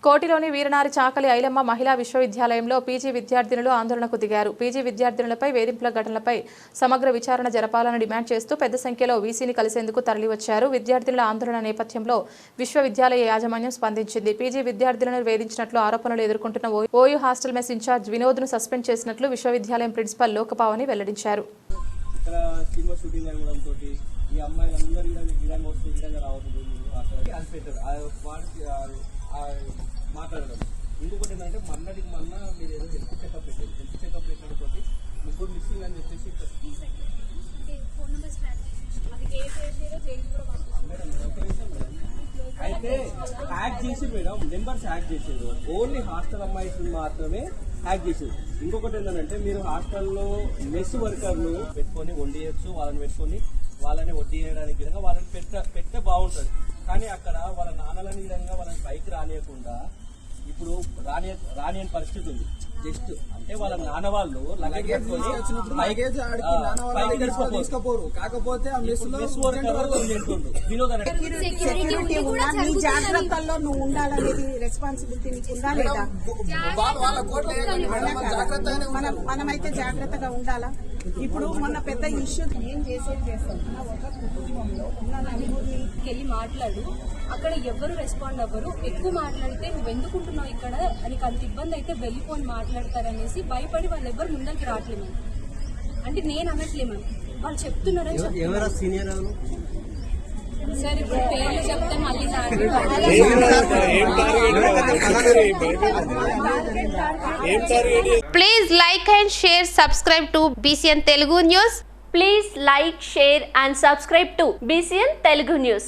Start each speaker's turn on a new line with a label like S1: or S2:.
S1: కోటిలోని వీరనారి చాకలి ఐలమ్మ మహిళా విశ్వవిద్యాలయంలో పీజీ విద్యార్థినులు ఆందోళనకు దిగారు. పీజీ విద్యార్థినులపై వేధింపుల ఘటనలపై సమగ్ర విచారణ జరపాలని డిమాండ్ చేస్తూ పెద్ద సంఖ్యలో వీసీని కలిసేందుకు తరలివచ్చారు. విద్యార్థినుల ఆందోళన నేపథ్యంలో విశ్వవిద్యాలయ యాజమాన్యం స్పందించింది. పీజీ విద్యార్థులను వేధించినట్లు ఆరోపణలు ఎదుర్కొంటున్న ఓయూ హాస్టల్ మెస్ ఇన్ఛార్జ్ వినోద్ను సస్పెండ్ చేసినట్లు విశ్వవిద్యాలయం ప్రిన్సిపల్ లోకపావని వెల్లడించారు.
S2: మాట్లాడడం ఇంకొకటి ఏంటంటే మొన్నటికి మొన్న మీరు ఏదో హెల్త్ చెకప్ పెట్టారు. హెల్త్ చెకప్ పెట్టడం తోటి ముగ్గురు మిస్సింగ్ అని చెప్పేసి అయితే హ్యాక్ చేసి మేడం నెంబర్స్ హ్యాక్ చేసారు. ఓన్లీ హాస్టల్ అమ్మాయిస్ మాత్రమే హ్యాక్ చేసారు. ఇంకొకటి ఏంటంటే మీరు హాస్టల్లో మెస్ వర్కర్లు పెట్టుకొని వండియచ్చు, వాళ్ళని పెట్టుకొని వాళ్ళని వడ్డీ చేయడానికి విధంగా వాళ్ళని పెడితే బాగుంటుంది. కానీ అక్కడ వాళ్ళ నాన్నలని విధంగా వాళ్ళని పైకి రానియకుండా ఇప్పుడు రాని పరిస్థితి ఉంది. జస్ట్ అంటే వాళ్ళ నాన్న వాళ్ళు కాకపోతే
S3: జాగ్రత్తల్లో నువ్వు ఉండాలనేది రెస్పాన్సిబిలిటీ నీకు ఉందా లేదా? మనమైతే జాగ్రత్తగా ఉండాలా? ఇప్పుడు మొన్న పెద్ద ఇష్యూ ఏం చేస్తాం ఒక కుటుంబంలో ఉన్న నలుగురిని
S4: వెళ్ళి మాట్లాడు, అక్కడ ఎవరు రెస్పాండ్ అవ్వరు. ఎక్కువ మాట్లాడితే నువ్వు ఎందుకుంటున్నావు ఇక్కడ అని అంత ఇబ్బంది అయితే వెళ్ళిపోని మాట్లాడతారనేసి భయపడి వాళ్ళు ఎవరు ముందరికి రావట్లేదు. అంటే నేను అనట్లేమని వాళ్ళు చెప్తున్నారని సార్. ఇప్పుడు పేర్లు చెప్తే మళ్ళీ
S5: Please like and share, subscribe to BCN Telugu News.
S6: Please like, share and subscribe to BCN Telugu News.